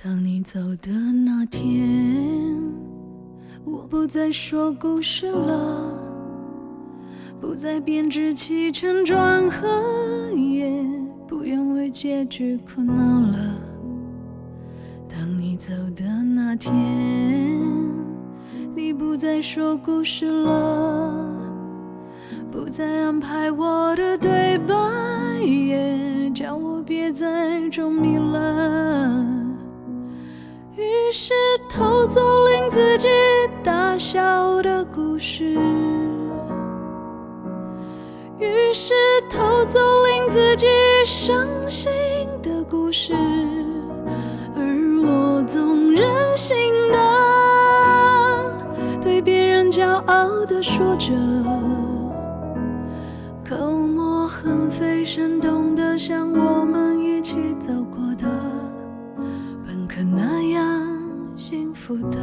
当你走的那天，我不再说故事了，不再编织起承转合，也不愿为结局苦恼了。当你走的那天，你不再说故事了，不再安排我的对白，也叫我别再中迷了。于是偷走令自己大笑的故事，于是偷走令自己伤心的故事，而我总任性的对别人骄傲的说着，口沫横飞，生动的像我们一起走过的，本可那样幸福的。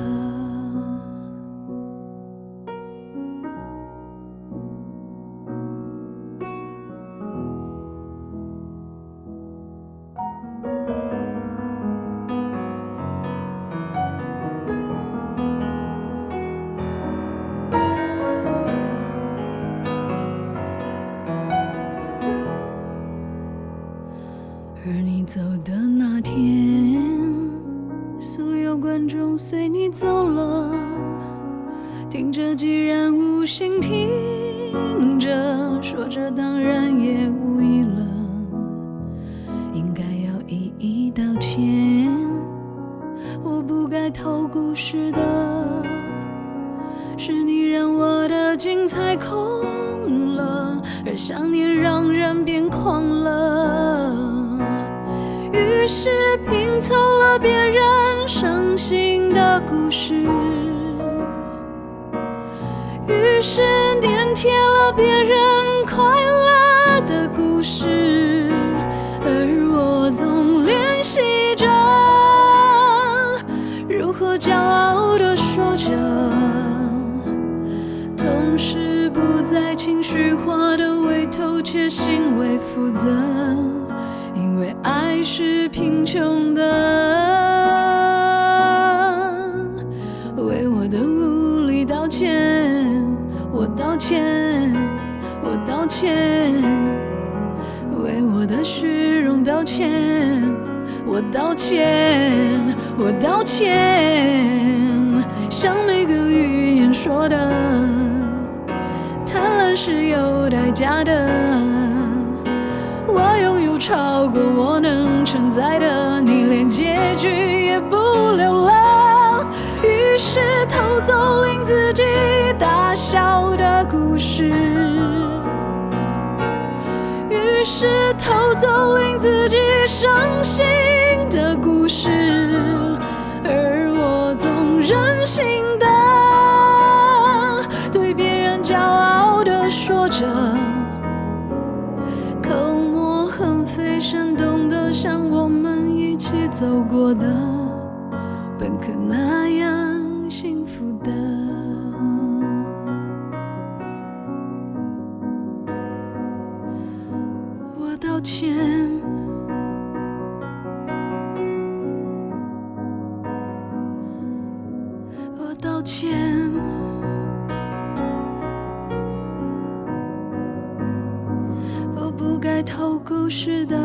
而你走的那天，所有观众随你走了，听着既然无心听着，说着当然也无意了，应该要一一道歉。我不该偷故事的，是你让我的精彩空了，而想念让人变狂了。于是拼凑了别人伤心的故事，于是粘贴了别人快乐的故事，而我总练习着如何骄傲地说着，同时不再情绪化地为偷窃行为负责，因为爱是贫穷的，为我的无力道歉，我道歉，我道歉，为我的虚荣道歉，我道歉，我道歉。像每个语言说的，贪婪是有代价的，我拥有超过我能承载的，你连结局也不留了。于是偷走令自己大笑的故事，于是偷走令自己伤心的故事，而我总任性的对别人骄傲的说着，口沫横飞，生动的像我们一起走过的，本可那样幸福的。我道歉，我道歉，我不该偷故事的。